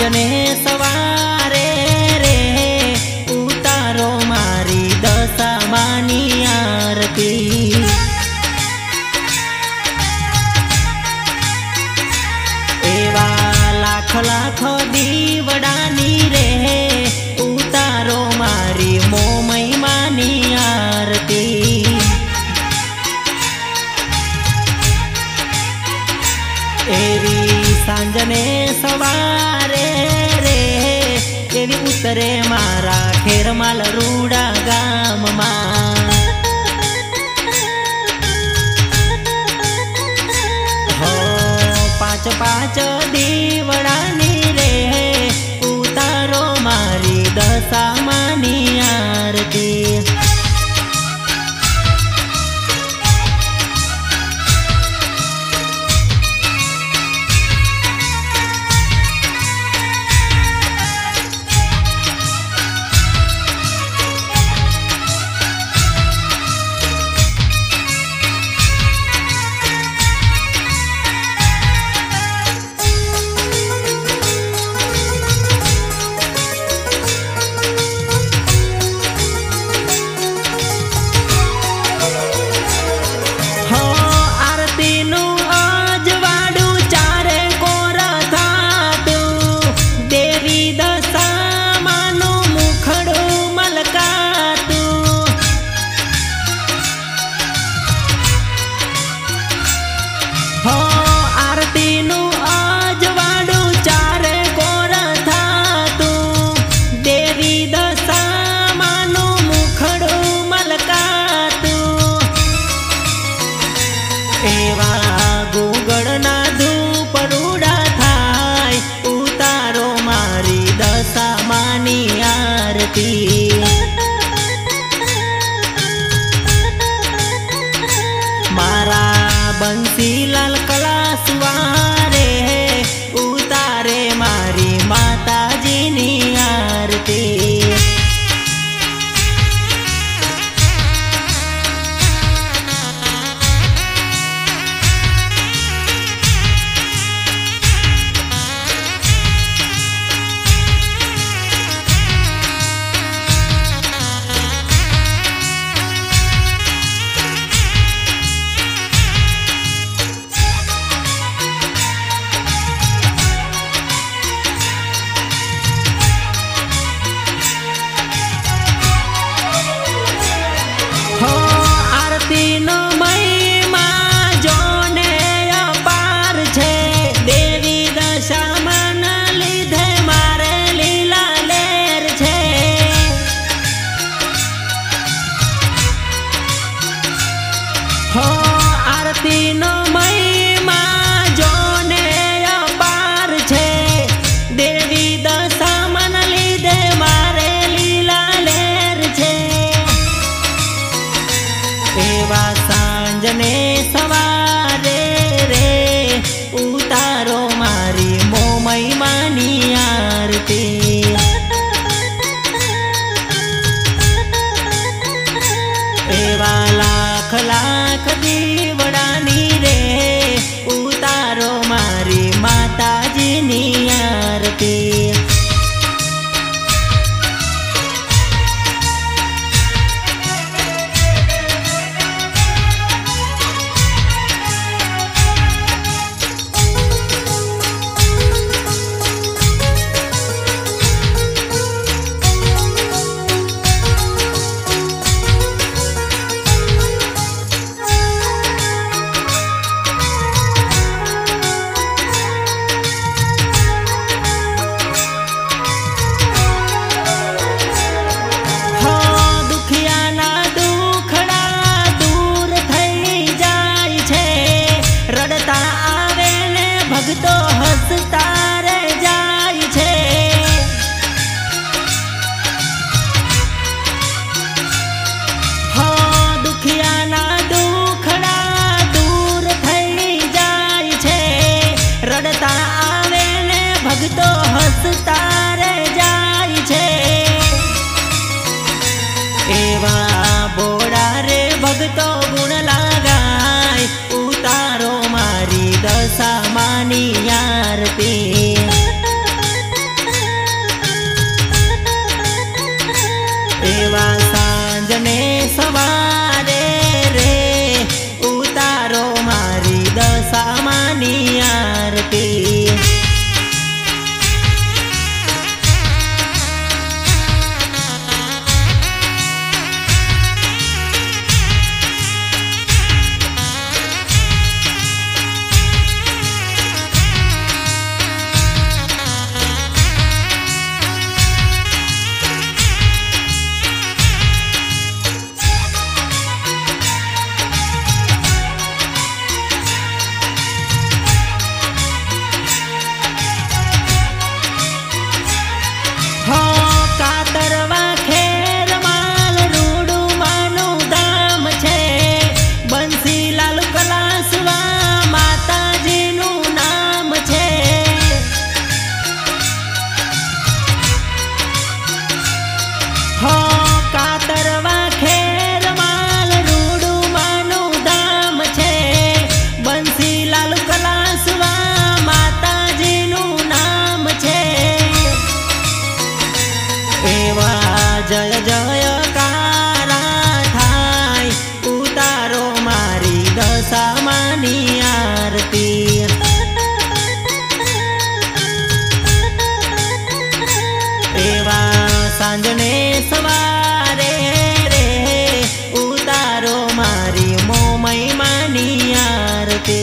સાંજને સવારે રે ઉતારો મારી દશામાની આરતી। એવા લાખ લાખ દીવડાની રે ઉતારો મારી મોમયમાની આરતી। એવી સાંજને સવારે રે એવી ઉતરે મારા ખેરમાલ રૂડા ગામમાં। હો પાંચ પાંચ દીવડાની રે ઉતારો મારી દશામાની આરતી। એવા ગુગળના ધૂપ રૂડા થાય ઉતારો મારી દશામાની આરતી। મારા બંસીલાલ કલાસવારે ઉતારે મારી માતાજીની આરતી। આરતીનો મહિમા જોને અપાર છે દેવી દશામાન લીધે મારે લીલા લેર છે। એવા સાંજને સવારે રે ઉતારો મારી મોમયમાની આરતી। એવા લાખ લાખ દીવડાની રે ઉતારો મારી માતાજીની આરતી। સાંજને સવારે રે ઉતારો મારી દશામાની આરતી जय जयकारा थाय उतारो मारी दशामानी आरती एवा सांजने सवारे रे उतारो मारी मोमई मानी आरती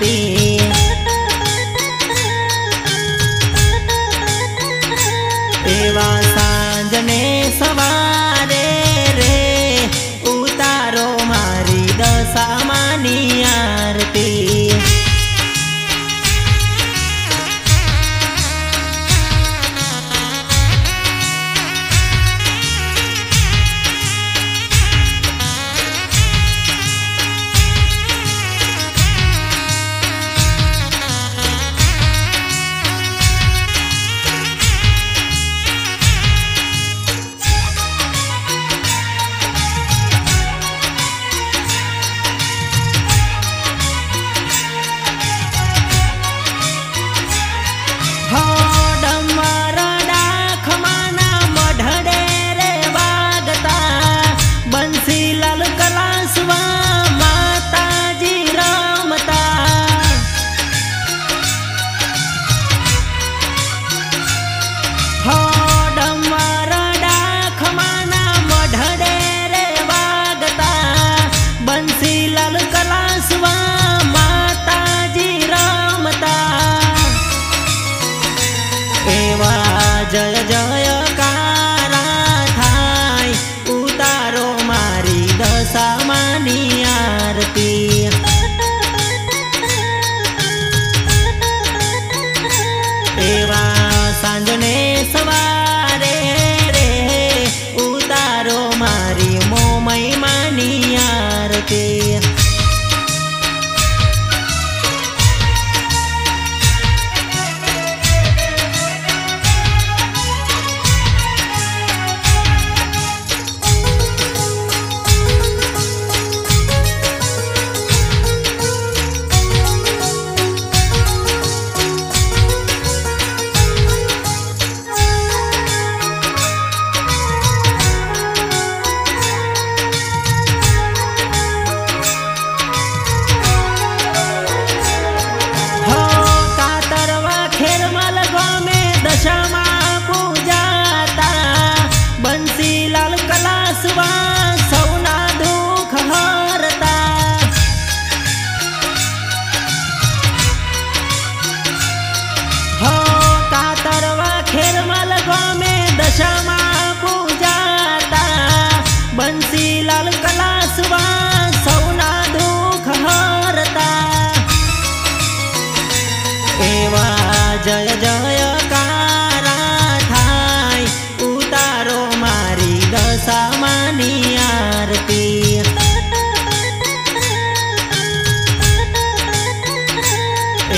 આરતી એવા સાંજને સવારે રે ઉતારો મારી દશામાની આરતી जय जयकारा थाय उतारो मारी दशामानी आरती एवा सांजने सवारे रे उतारो मारी मोमई मानी आरती दशामा पूजाता बंसीलाल कलासवा सौना दुख हरता हो कातरवा खेरमल गामे दशामा पूजाता बंसीलाल कलासवा सौना दुख हरता एवा जय जयकारा थाय उतारो मारी दशामानी आरती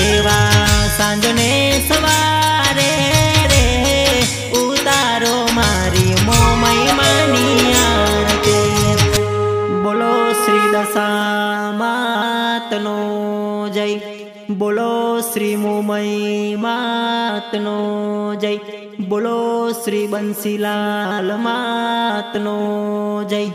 एवा सांजने सवारे रे उतारो मारी मोमई मानी आरती बोलो श्री दशामातनो जय बोलो श्री मोमई मातनो जय बोलो श्री बंसीलाल मातनो जय।